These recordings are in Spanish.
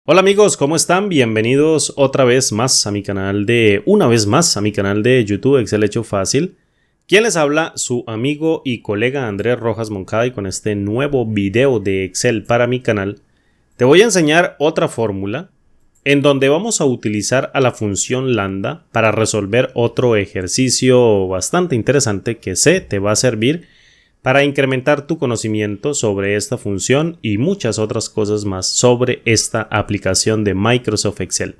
Hola amigos, ¿cómo están? Bienvenidos otra vez más a mi canal de YouTube Excel Hecho Fácil. Quien les habla, su amigo y colega Andrés Rojas Moncada, y con este nuevo video de Excel para mi canal te voy a enseñar otra fórmula en donde vamos a utilizar a la función lambda para resolver otro ejercicio bastante interesante que sé te va a servir para incrementar tu conocimiento sobre esta función y muchas otras cosas más sobre esta aplicación de Microsoft Excel.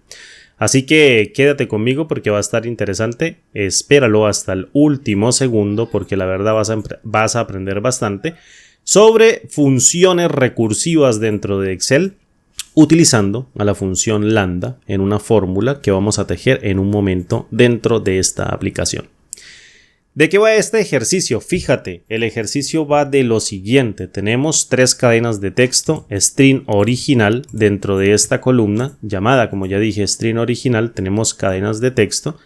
Así que quédate conmigo porque va a estar interesante. Espéralo hasta el último segundo porque la verdad vas a aprender bastante sobre funciones recursivas dentro de Excel utilizando a la función lambda en una fórmula que vamos a tejer en un momento dentro de esta aplicación. ¿De qué va este ejercicio? Fíjate, el ejercicio va de lo siguiente. Tenemos tres cadenas de texto, string original, dentro de esta columna llamada, como ya dije, string original. Tenemos cadenas de texto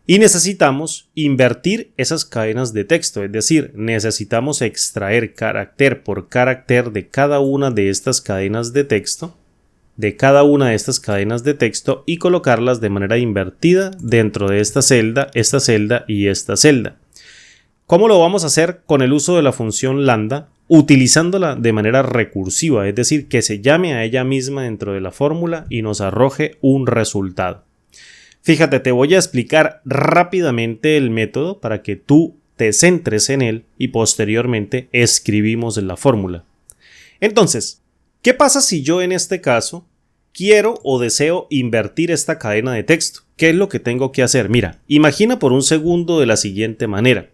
y necesitamos invertir esas cadenas de texto, es decir, necesitamos extraer carácter por carácter de cada una de estas cadenas de texto, y colocarlas de manera invertida dentro de esta celda y esta celda. ¿Cómo lo vamos a hacer? Con el uso de la función lambda, utilizándola de manera recursiva, es decir, que se llame a ella misma dentro de la fórmula y nos arroje un resultado. Fíjate, te voy a explicar rápidamente el método para que tú te centres en él y posteriormente escribimos la fórmula. Entonces, ¿qué pasa si yo en este caso quiero o deseo invertir esta cadena de texto? ¿Qué es lo que tengo que hacer? Mira, imagina por un segundo de la siguiente manera.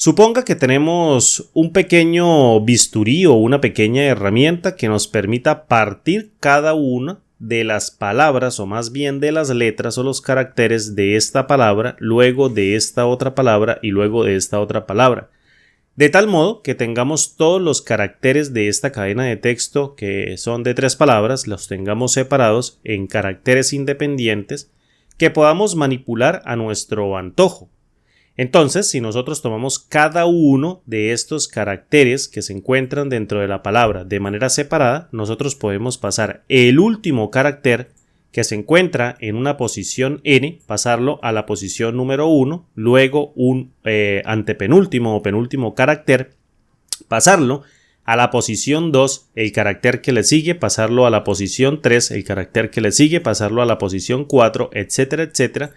Suponga que tenemos un pequeño bisturí o una pequeña herramienta que nos permita partir cada una de las palabras, o más bien de las letras o los caracteres de esta palabra, luego de esta otra palabra y luego de esta otra palabra. De tal modo que tengamos todos los caracteres de esta cadena de texto, que son de 3 palabras, los tengamos separados en caracteres independientes que podamos manipular a nuestro antojo. Entonces, si nosotros tomamos cada uno de estos caracteres que se encuentran dentro de la palabra de manera separada, nosotros podemos pasar el último carácter que se encuentra en una posición n, pasarlo a la posición número 1, luego un antepenúltimo o penúltimo carácter, pasarlo a la posición 2, el carácter que le sigue, pasarlo a la posición 3, el carácter que le sigue, pasarlo a la posición 4, etcétera, etcétera,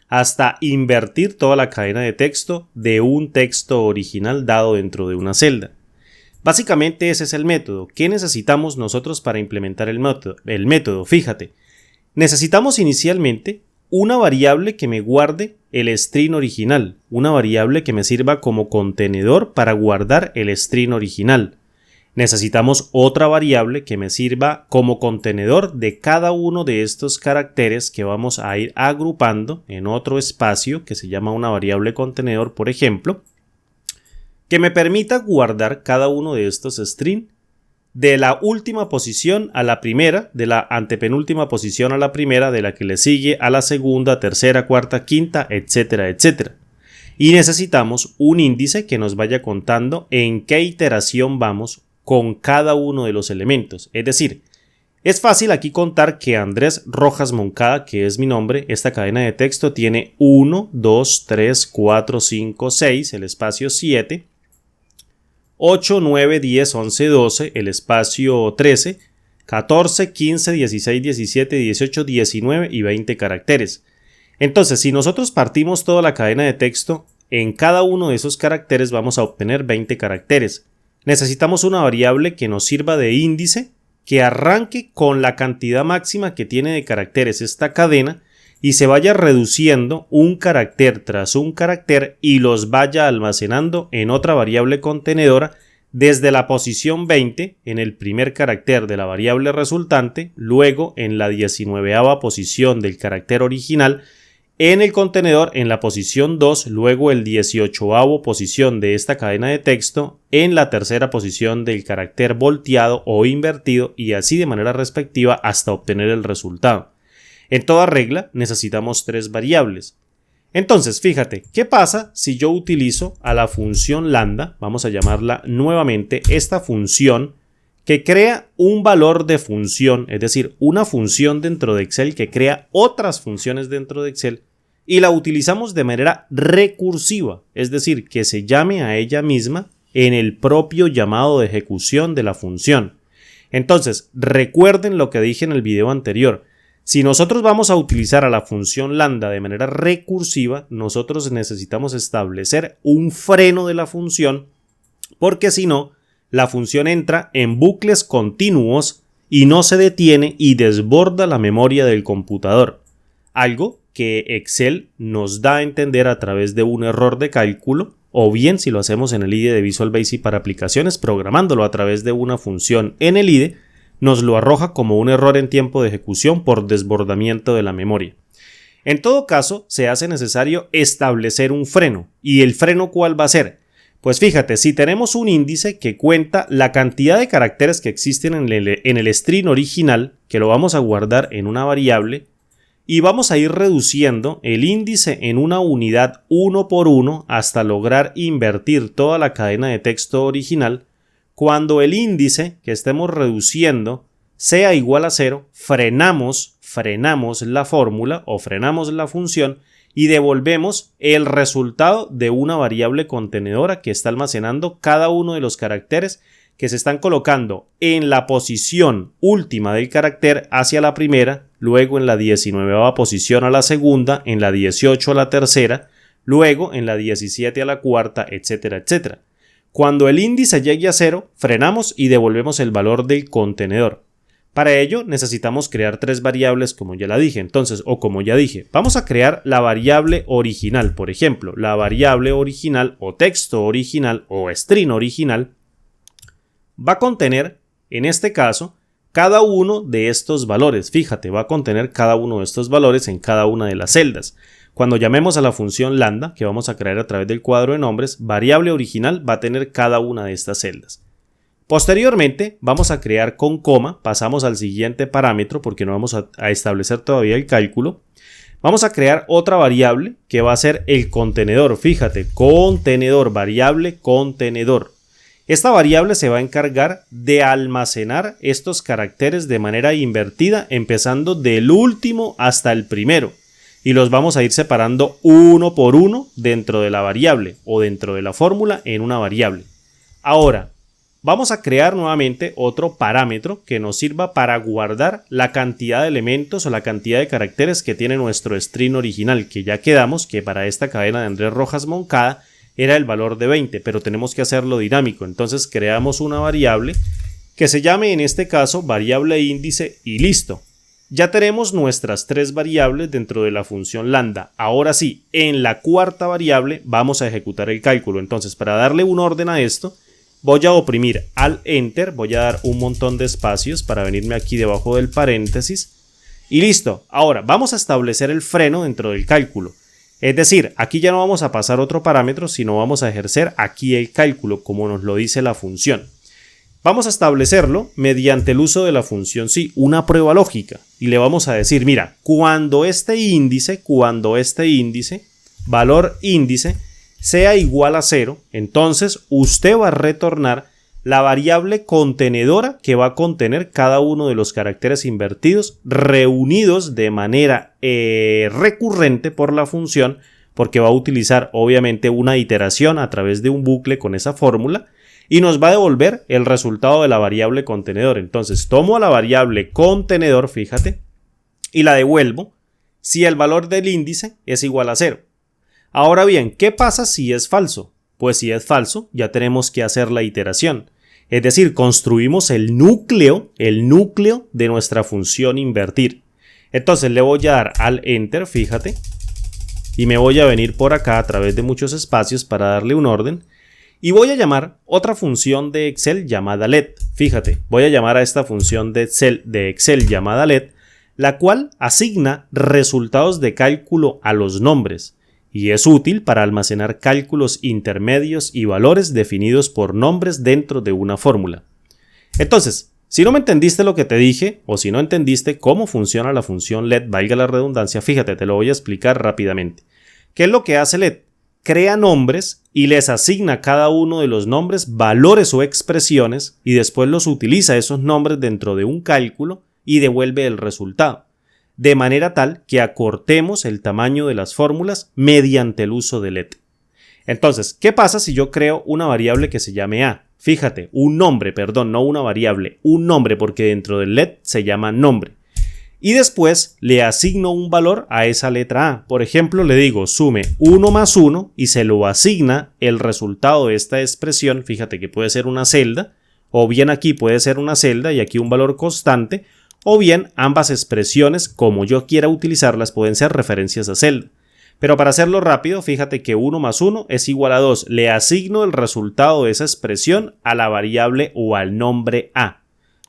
hasta invertir toda la cadena de texto de un texto original dado dentro de una celda. Básicamente ese es el método. ¿Qué necesitamos nosotros para implementar el método? Fíjate, necesitamos inicialmente una variable que me guarde el string original, una variable que me sirva como contenedor para guardar el string original. Necesitamos otra variable que me sirva como contenedor de cada uno de estos caracteres que vamos a ir agrupando en otro espacio que se llama una variable contenedor, por ejemplo, que me permita guardar cada uno de estos string de la última posición a la primera, de la antepenúltima posición a la primera, de la que le sigue a la segunda, tercera, cuarta, quinta, etcétera, etcétera. Y necesitamos un índice que nos vaya contando en qué iteración vamos con cada uno de los elementos. Es decir, es fácil aquí contar que Andrés Rojas Moncada, que es mi nombre, esta cadena de texto tiene 1, 2, 3, 4, 5, 6, el espacio 7, 8, 9, 10, 11, 12, el espacio 13, 14, 15, 16, 17, 18, 19 y 20 caracteres. Entonces, si nosotros partimos toda la cadena de texto, en cada uno de esos caracteres vamos a obtener 20 caracteres. Necesitamos una variable que nos sirva de índice, que arranque con la cantidad máxima que tiene de caracteres esta cadena y se vaya reduciendo un carácter tras un carácter y los vaya almacenando en otra variable contenedora desde la posición 20 en el primer carácter de la variable resultante, luego en la 19ª posición del carácter original, en el contenedor en la posición 2, luego el 18avo posición de esta cadena de texto, en la tercera posición del carácter volteado o invertido y así de manera respectiva hasta obtener el resultado. En toda regla necesitamos 3 variables. Entonces, fíjate, ¿qué pasa si yo utilizo a la función lambda? Vamos a llamarla nuevamente esta función que crea un valor de función, es decir, una función dentro de Excel que crea otras funciones dentro de Excel y la utilizamos de manera recursiva, es decir, que se llame a ella misma en el propio llamado de ejecución de la función. Entonces, recuerden lo que dije en el video anterior. Si nosotros vamos a utilizar a la función lambda de manera recursiva, nosotros necesitamos establecer un freno de la función, porque si no, la función entra en bucles continuos y no se detiene y desborda la memoria del computador. Algo que Excel nos da a entender a través de un error de cálculo, o bien si lo hacemos en el IDE de Visual Basic para aplicaciones, programándolo a través de una función en el IDE, nos lo arroja como un error en tiempo de ejecución por desbordamiento de la memoria. En todo caso, se hace necesario establecer un freno. ¿Y el freno cuál va a ser? Pues fíjate, si tenemos un índice que cuenta la cantidad de caracteres que existen en el string original, que lo vamos a guardar en una variable, y vamos a ir reduciendo el índice en una unidad uno por uno hasta lograr invertir toda la cadena de texto original, cuando el índice que estemos reduciendo sea igual a 0, frenamos la fórmula o frenamos la función y devolvemos el resultado de una variable contenedora que está almacenando cada uno de los caracteres que se están colocando en la posición última del carácter hacia la primera, luego en la 19ª posición a la segunda, en la 18 a la tercera, luego en la 17 a la cuarta, etcétera, etcétera. Cuando el índice llegue a 0, frenamos y devolvemos el valor del contenedor. Para ello necesitamos crear tres variables como ya la dije. Entonces, o como ya dije, vamos a crear la variable original. Por ejemplo, la variable original o texto original o string original va a contener, en este caso, cada uno de estos valores. Fíjate, va a contener cada uno de estos valores en cada una de las celdas. Cuando llamemos a la función lambda, que vamos a crear a través del cuadro de nombres, variable original va a tener cada una de estas celdas. Posteriormente vamos a crear con coma, pasamos al siguiente parámetro porque no vamos a establecer todavía el cálculo. Vamos a crear otra variable que va a ser el contenedor. Fíjate, contenedor, variable contenedor. Esta variable se va a encargar de almacenar estos caracteres de manera invertida, empezando del último hasta el primero. Y los vamos a ir separando uno por uno dentro de la variable o dentro de la fórmula en una variable. Ahora, vamos a crear nuevamente otro parámetro que nos sirva para guardar la cantidad de elementos o la cantidad de caracteres que tiene nuestro string original, que ya quedamos que para esta cadena de Andrés Rojas Moncada era el valor de 20, pero tenemos que hacerlo dinámico. Entonces creamos una variable que se llame en este caso variable índice y listo. Ya tenemos nuestras tres variables dentro de la función lambda. Ahora sí, en la cuarta variable vamos a ejecutar el cálculo. Entonces, para darle un orden a esto, voy a oprimir al Enter, voy a dar un montón de espacios para venirme aquí debajo del paréntesis y listo. Ahora vamos a establecer el freno dentro del cálculo. Es decir, aquí ya no vamos a pasar otro parámetro, sino vamos a ejercer aquí el cálculo como nos lo dice la función. Vamos a establecerlo mediante el uso de la función sí, una prueba lógica, y le vamos a decir, mira, cuando este índice, valor índice, sea igual a 0, entonces usted va a retornar la variable contenedora que va a contener cada uno de los caracteres invertidos reunidos de manera recurrente por la función, porque va a utilizar obviamente una iteración a través de un bucle con esa fórmula y nos va a devolver el resultado de la variable contenedor. Entonces tomo a la variable contenedor, fíjate, y la devuelvo si el valor del índice es igual a 0. Ahora bien, ¿qué pasa si es falso? Pues si es falso, ya tenemos que hacer la iteración. Es decir, construimos el núcleo de nuestra función invertir. Entonces le voy a dar al Enter, fíjate, y me voy a venir por acá a través de muchos espacios para darle un orden. Y voy a llamar otra función de Excel llamada LED. Fíjate, voy a llamar a esta función de Excel llamada LED, la cual asigna resultados de cálculo a los nombres. Y es útil para almacenar cálculos intermedios y valores definidos por nombres dentro de una fórmula. Entonces, si no me entendiste lo que te dije, o si no entendiste cómo funciona la función LED, valga la redundancia, fíjate, te lo voy a explicar rápidamente. ¿Qué es lo que hace LED? crea nombres y les asigna a cada uno de los nombres valores o expresiones y después los utiliza esos nombres dentro de un cálculo y devuelve el resultado, de manera tal que acortemos el tamaño de las fórmulas mediante el uso de let. Entonces, ¿qué pasa si yo creo una variable que se llame a? Fíjate, un nombre, perdón, no una variable, un nombre, porque dentro del let se llama nombre. Y después le asigno un valor a esa letra a. Por ejemplo, le digo sume 1 más 1 y se lo asigna el resultado de esta expresión. Fíjate que puede ser una celda, o bien aquí puede ser una celda y aquí un valor constante, o bien ambas expresiones, como yo quiera utilizarlas, pueden ser referencias a celda. Pero para hacerlo rápido, fíjate que 1 más 1 es igual a 2. Le asigno el resultado de esa expresión a la variable o al nombre a.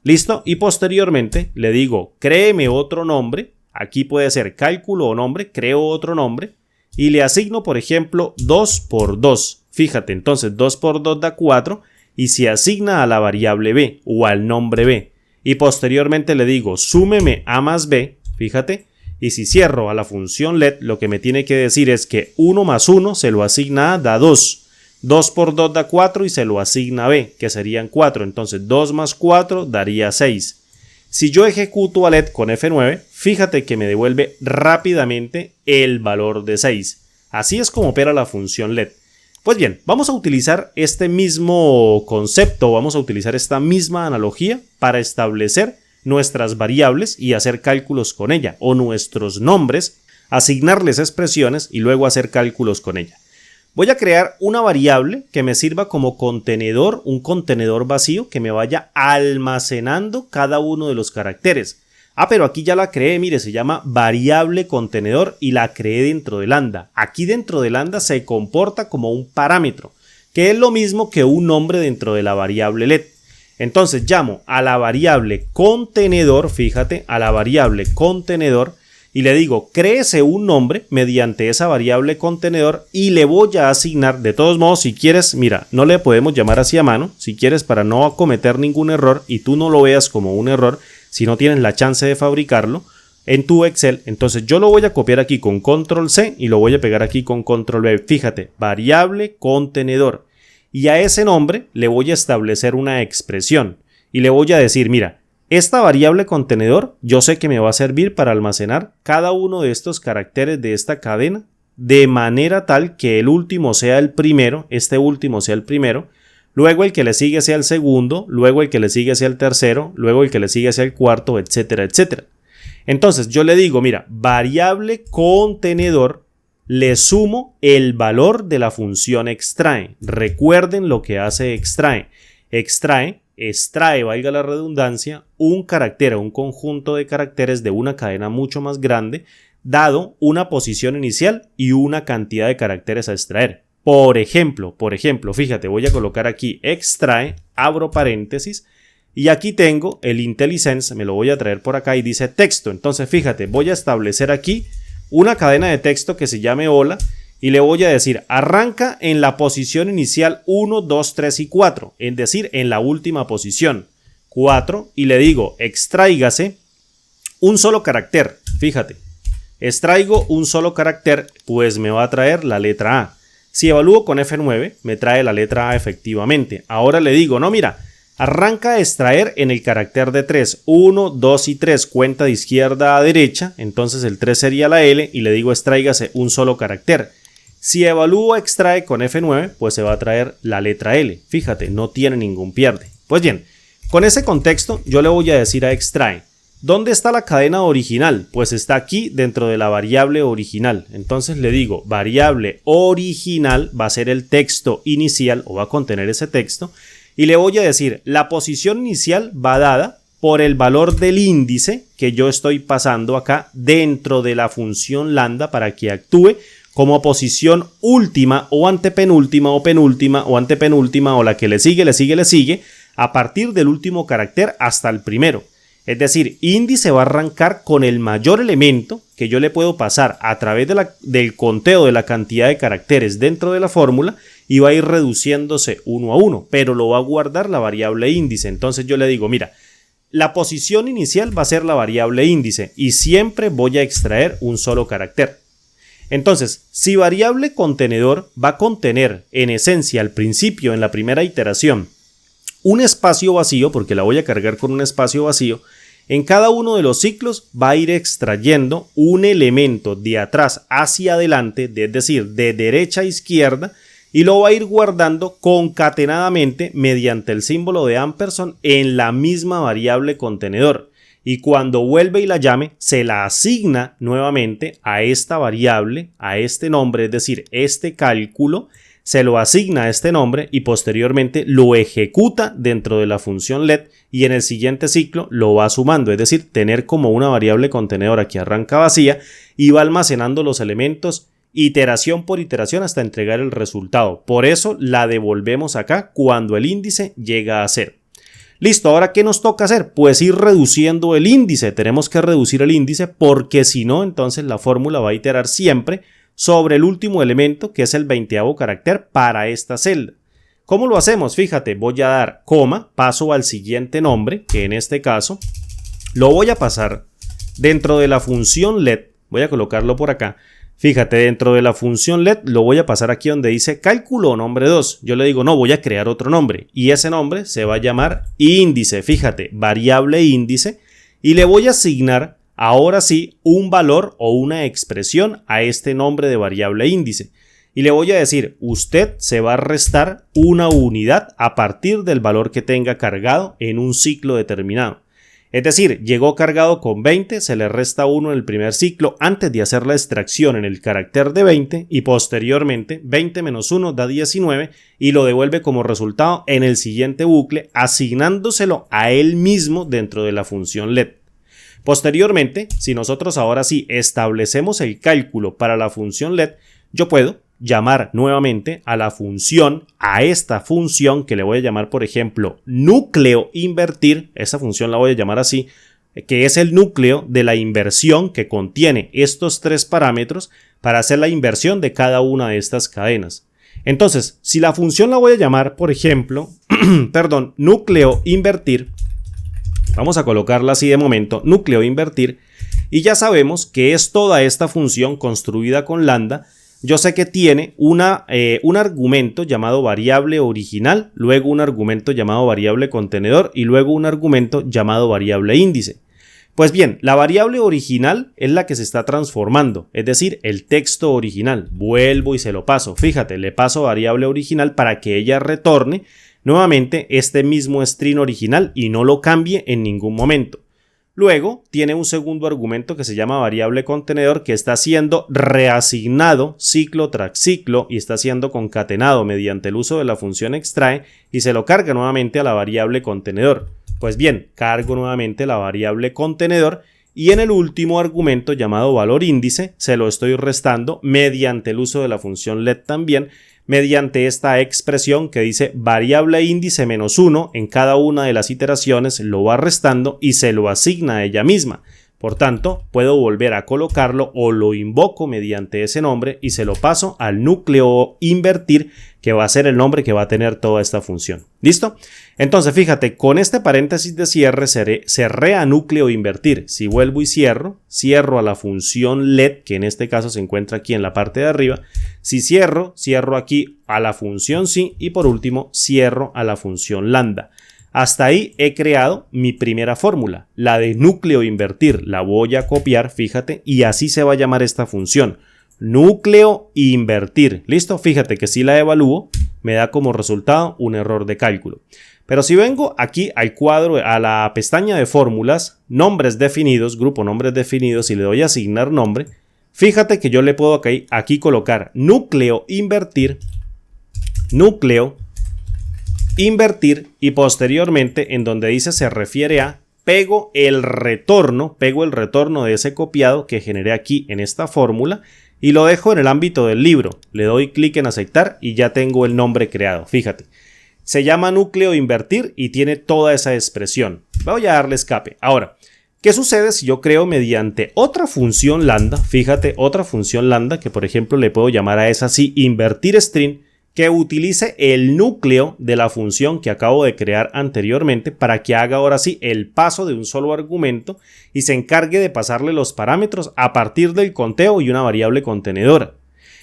¿Listo? Y posteriormente le digo, créeme otro nombre. Aquí puede ser cálculo o nombre, creo otro nombre. Y le asigno, por ejemplo, 2 por 2. Fíjate, entonces 2 por 2 da 4 y se asigna a la variable b o al nombre b. Y posteriormente le digo, súmeme a más b, fíjate. Y si cierro a la función let, lo que me tiene que decir es que 1 más 1 se lo asigna a, da 2. 2 por 2 da 4 y se lo asigna a b, que serían 4. Entonces 2 más 4 daría 6. Si yo ejecuto a let con F9, fíjate que me devuelve rápidamente el valor de 6. Así es como opera la función let. Pues bien, vamos a utilizar este mismo concepto, vamos a utilizar esta misma analogía para establecer nuestras variables y hacer cálculos con ella, o nuestros nombres, asignarles expresiones y luego hacer cálculos con ella. Voy a crear una variable que me sirva como contenedor, un contenedor vacío que me vaya almacenando cada uno de los caracteres. Pero aquí ya la creé, mire, se llama variable contenedor y la creé dentro de lambda. Aquí dentro de lambda se comporta como un parámetro, que es lo mismo que un nombre dentro de la variable let. Entonces llamo a la variable contenedor, fíjate, a la variable contenedor y le digo, créese un nombre mediante esa variable contenedor y le voy a asignar, de todos modos, si quieres, mira, no le podemos llamar así a mano, si quieres para no cometer ningún error y tú no lo veas como un error, si no tienes la chance de fabricarlo en tu Excel, entonces yo lo voy a copiar aquí con control C y lo voy a pegar aquí con control V, fíjate, variable contenedor. Y a ese nombre le voy a establecer una expresión y le voy a decir, mira, esta variable contenedor yo sé que me va a servir para almacenar cada uno de estos caracteres de esta cadena de manera tal que el último sea el primero, este último sea el primero, luego el que le sigue sea el segundo, luego el que le sigue sea el tercero, luego el que le sigue sea el cuarto, etcétera, etcétera. Entonces yo le digo, mira, variable contenedor, le sumo el valor de la función extrae. Recuerden lo que hace extrae. Extrae, valga la redundancia, un carácter o un conjunto de caracteres de una cadena mucho más grande, dado una posición inicial y una cantidad de caracteres a extraer. Por ejemplo, fíjate, voy a colocar aquí extrae, abro paréntesis, y aquí tengo el IntelliSense, me lo voy a traer por acá y dice texto. Entonces fíjate, voy a establecer aquí una cadena de texto que se llame hola y le voy a decir arranca en la posición inicial 1, 2, 3 y 4, es decir, en la última posición 4 y le digo extráigase un solo carácter, fíjate, extraigo un solo carácter, pues me va a traer la letra A. Si evalúo con F9 me trae la letra A efectivamente. Ahora le digo, no mira, arranca a extraer en el carácter de 3, 1, 2 y 3, cuenta de izquierda a derecha, entonces el 3 sería la L y le digo extráigase un solo carácter. Si evalúo extrae con F9, pues se va a traer la letra L, fíjate, no tiene ningún pierde. Pues bien, con ese contexto yo le voy a decir a extrae, ¿dónde está la cadena original? Pues está aquí dentro de la variable original, entonces le digo variable original va a ser el texto inicial o va a contener ese texto. Y le voy a decir, la posición inicial va dada por el valor del índice que yo estoy pasando acá dentro de la función lambda para que actúe como posición última o antepenúltima o penúltima o antepenúltima o la que le sigue a partir del último carácter hasta el primero. Es decir, índice va a arrancar con el mayor elemento que yo le puedo pasar a través del conteo de la cantidad de caracteres dentro de la fórmula y va a ir reduciéndose uno a uno, pero lo va a guardar la variable índice. Entonces yo le digo, mira, la posición inicial va a ser la variable índice y siempre voy a extraer un solo carácter. Entonces, si variable contenedor va a contener en esencia al principio, en la primera iteración, un espacio vacío, porque la voy a cargar con un espacio vacío, en cada uno de los ciclos va a ir extrayendo un elemento de atrás hacia adelante, es decir, de derecha a izquierda, y lo va a ir guardando concatenadamente mediante el símbolo de ampersand en la misma variable contenedor. Y cuando vuelve y la llame, se la asigna nuevamente a esta variable, a este nombre, es decir, este cálculo, se lo asigna a este nombre y posteriormente lo ejecuta dentro de la función let y en el siguiente ciclo lo va sumando, es decir, tener como una variable contenedora que arranca vacía y va almacenando los elementos iteración por iteración hasta entregar el resultado. Por eso la devolvemos acá cuando el índice llega a 0. Listo, ahora ¿qué nos toca hacer? Pues ir reduciendo el índice. Tenemos que reducir el índice porque si no, entonces la fórmula va a iterar siempre sobre el último elemento, que es el 20º carácter para esta celda. ¿Cómo lo hacemos? Fíjate, voy a dar coma, paso al siguiente nombre, que en este caso lo voy a pasar dentro de la función let. Voy a colocarlo por acá. Fíjate, dentro de la función let lo voy a pasar aquí donde dice cálculo nombre 2. Yo le digo, no, voy a crear otro nombre. Y ese nombre se va a llamar índice. Fíjate, variable índice. Y le voy a asignar, ahora sí, un valor o una expresión a este nombre de variable índice. Y le voy a decir, usted se va a restar una unidad a partir del valor que tenga cargado en un ciclo determinado. Es decir, llegó cargado con 20, se le resta 1 en el primer ciclo antes de hacer la extracción en el carácter de 20 y posteriormente 20 menos 1 da 19 y lo devuelve como resultado en el siguiente bucle asignándoselo a él mismo dentro de la función let. Posteriormente, si nosotros ahora sí establecemos el cálculo para la función let, yo puedo llamar nuevamente a la función, a esta función que le voy a llamar, por ejemplo, núcleo invertir, esa función la voy a llamar así, que es el núcleo de la inversión que contiene estos tres parámetros para hacer la inversión de cada una de estas cadenas. Entonces, si la función la voy a llamar, por ejemplo, núcleo invertir, vamos a colocarla así de momento, núcleo invertir, y ya sabemos que es toda esta función construida con lambda. Yo sé que tiene un argumento llamado variable original, luego un argumento llamado variable contenedor y luego un argumento llamado variable índice. Pues bien, la variable original es la que se está transformando, es decir, el texto original. Vuelvo y se lo paso. Fíjate, le paso variable original para que ella retorne nuevamente este mismo string original y no lo cambie en ningún momento. Luego tiene un segundo argumento que se llama variable contenedor que está siendo reasignado ciclo tras ciclo y está siendo concatenado mediante el uso de la función extrae y se lo carga nuevamente a la variable contenedor. Pues bien, cargo nuevamente la variable contenedor y en el último argumento llamado valor índice se lo estoy restando mediante el uso de la función let también, mediante esta expresión que dice variable índice menos 1 en cada una de las iteraciones lo va restando y se lo asigna a ella misma. Por tanto, puedo volver a colocarlo o lo invoco mediante ese nombre y se lo paso al núcleo invertir, que va a ser el nombre que va a tener toda esta función. ¿Listo? Entonces, fíjate, con este paréntesis de cierre cerré a núcleo invertir. Si vuelvo y cierro a la función let, que en este caso se encuentra aquí en la parte de arriba. Si cierro aquí a la función sí y por último cierro a la función lambda. Hasta ahí he creado mi primera fórmula, la de núcleo invertir. La voy a copiar, fíjate, y así se va a llamar esta función. Núcleo invertir. ¿Listo? Fíjate que si la evalúo, me da como resultado un error de cálculo. Pero si vengo aquí al cuadro, a la pestaña de fórmulas, nombres definidos, grupo nombres definidos y le doy a asignar nombre, fíjate que yo le puedo aquí colocar núcleo invertir y posteriormente en donde dice se refiere a, pego el retorno de ese copiado que generé aquí en esta fórmula y lo dejo en el ámbito del libro. Le doy clic en aceptar y ya tengo el nombre creado. Fíjate, se llama núcleo invertir y tiene toda esa expresión. Voy a darle escape. Ahora, ¿qué sucede si yo creo mediante otra función lambda? Fíjate, otra función lambda que por ejemplo le puedo llamar a esa así invertir string, que utilice el núcleo de la función que acabo de crear anteriormente para que haga ahora sí el paso de un solo argumento y se encargue de pasarle los parámetros a partir del conteo y una variable contenedora.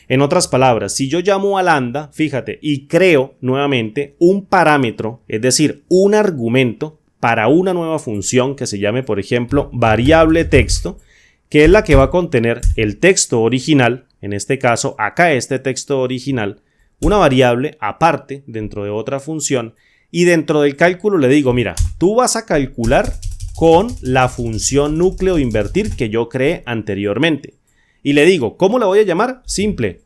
En otras palabras, si yo llamo a lambda, fíjate, y creo nuevamente un parámetro, es decir, un argumento para una nueva función que se llame, por ejemplo, variable texto, que es la que va a contener el texto original, en este caso acá este texto original, una variable aparte dentro de otra función, y dentro del cálculo le digo, mira, tú vas a calcular con la función núcleo invertir que yo creé anteriormente. Y le digo, ¿cómo la voy a llamar? Simple.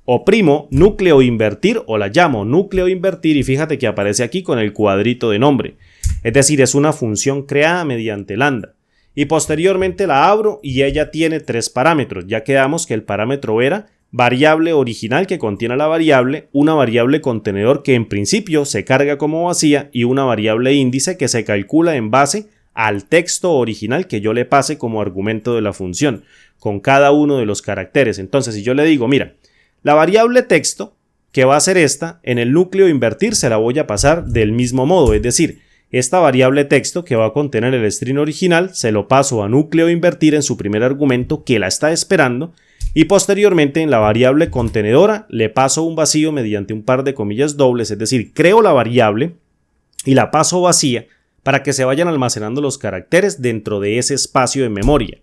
Oprimo núcleo invertir o la llamo núcleo invertir y fíjate que aparece aquí con el cuadrito de nombre. Es decir, es una función creada mediante lambda. Y posteriormente la abro y ella tiene 3 parámetros. Ya quedamos que el parámetro era variable original que contiene la variable, una variable contenedor que en principio se carga como vacía y una variable índice que se calcula en base al texto original que yo le pase como argumento de la función, con cada uno de los caracteres. Entonces, si yo le digo, mira, la variable texto, que va a ser esta, en el núcleo invertir se la voy a pasar del mismo modo, es decir, esta variable texto que va a contener el string original se lo paso a núcleo invertir en su primer argumento que la está esperando y posteriormente en la variable contenedora le paso un vacío mediante un par de comillas dobles, es decir, creo la variable y la paso vacía para que se vayan almacenando los caracteres dentro de ese espacio de memoria.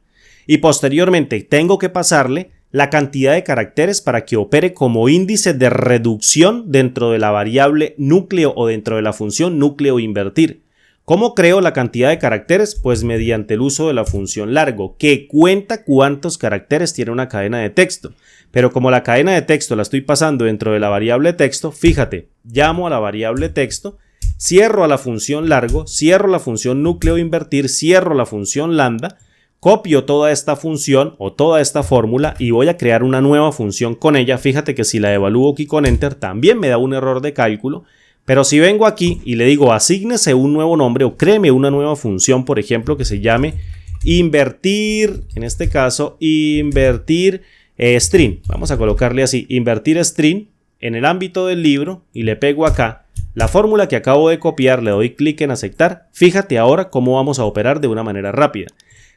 Y posteriormente tengo que pasarle la cantidad de caracteres para que opere como índice de reducción dentro de la variable núcleo o dentro de la función núcleo invertir. ¿Cómo creo la cantidad de caracteres? Pues mediante el uso de la función largo, que cuenta cuántos caracteres tiene una cadena de texto. Pero como la cadena de texto la estoy pasando dentro de la variable texto, fíjate, llamo a la variable texto, cierro a la función largo, cierro la función núcleo invertir, cierro la función lambda, copio toda esta función o toda esta fórmula y voy a crear una nueva función con ella. Fíjate que si la evalúo aquí con Enter también me da un error de cálculo. Pero si vengo aquí y le digo asígnese un nuevo nombre o créeme una nueva función, por ejemplo, que se llame invertir, en este caso, invertir string. Vamos a colocarle así, invertir string en el ámbito del libro y le pego acá la fórmula que acabo de copiar, le doy clic en aceptar. Fíjate ahora cómo vamos a operar de una manera rápida.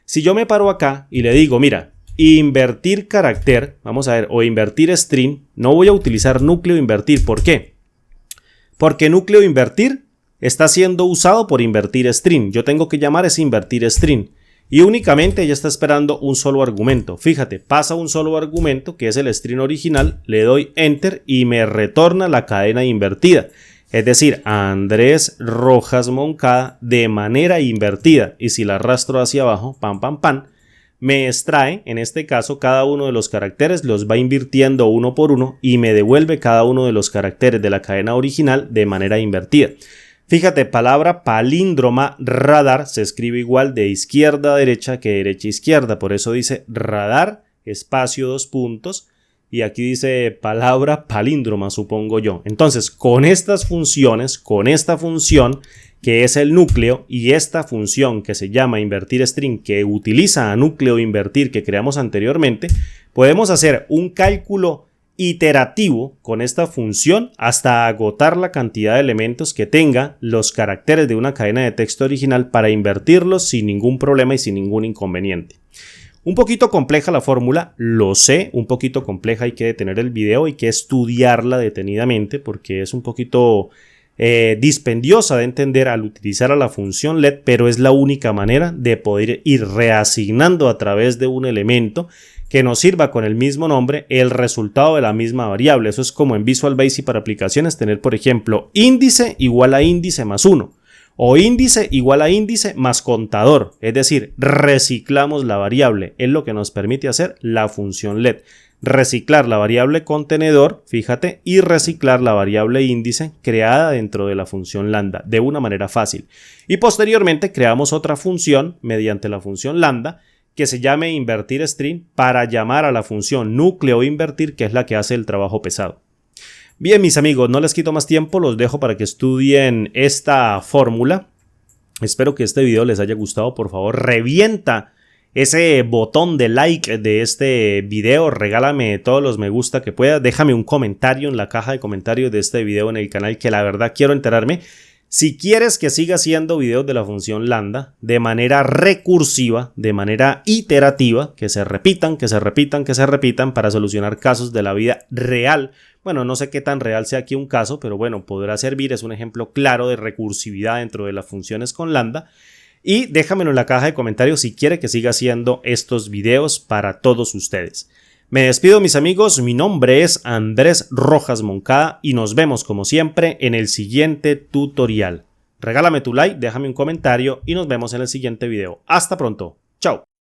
Si yo me paro acá y le digo, mira, invertir carácter, vamos a ver, o invertir string, no voy a utilizar núcleo invertir. ¿Por qué? Porque núcleo invertir está siendo usado por invertir string. Yo tengo que llamar ese invertir string. Y únicamente ella está esperando un solo argumento. Fíjate, pasa un solo argumento que es el string original, le doy enter y me retorna la cadena invertida. Es decir, Andrés Rojas Moncada de manera invertida. Y si la arrastro hacia abajo, pam, pam, pam, me extrae, en este caso, cada uno de los caracteres, los va invirtiendo uno por uno y me devuelve cada uno de los caracteres de la cadena original de manera invertida. Fíjate, palabra palíndroma radar se escribe igual de izquierda a derecha que derecha a izquierda. Por eso dice radar, espacio, 2 puntos. Y aquí dice palabra palíndroma, supongo yo. Entonces, con estas funciones, con esta función que es el núcleo y esta función que se llama invertir string que utiliza a núcleo invertir que creamos anteriormente, podemos hacer un cálculo iterativo con esta función hasta agotar la cantidad de elementos que tenga los caracteres de una cadena de texto original para invertirlos sin ningún problema y sin ningún inconveniente. Un poquito compleja la fórmula, lo sé, un poquito compleja, hay que detener el video, hay que estudiarla detenidamente porque es un poquito dispendiosa de entender al utilizar a la función let, pero es la única manera de poder ir reasignando a través de un elemento que nos sirva con el mismo nombre el resultado de la misma variable. Eso es como en Visual Basic para aplicaciones tener, por ejemplo, índice igual a índice más 1 o índice igual a índice más contador, es decir, reciclamos la variable, es lo que nos permite hacer la función let. Reciclar la variable contenedor, fíjate, y reciclar la variable índice creada dentro de la función lambda de una manera fácil. Y posteriormente creamos otra función mediante la función lambda que se llame invertir string para llamar a la función núcleo invertir, que es la que hace el trabajo pesado. Bien, mis amigos, no les quito más tiempo, los dejo para que estudien esta fórmula. Espero que este video les haya gustado. Por favor, revienta ese botón de like de este video, regálame todos los me gusta que puedas, déjame un comentario en la caja de comentarios de este video en el canal, que la verdad quiero enterarme. Si quieres que siga haciendo videos de la función lambda de manera recursiva, de manera iterativa, que se repitan para solucionar casos de la vida real. Bueno, no sé qué tan real sea aquí un caso, pero bueno, podrá servir, es un ejemplo claro de recursividad dentro de las funciones con lambda. Y déjamelo en la caja de comentarios si quiere que siga haciendo estos videos para todos ustedes. Me despido, mis amigos, mi nombre es Andrés Rojas Moncada y nos vemos como siempre en el siguiente tutorial. Regálame tu like, déjame un comentario y nos vemos en el siguiente video. Hasta pronto. Chao.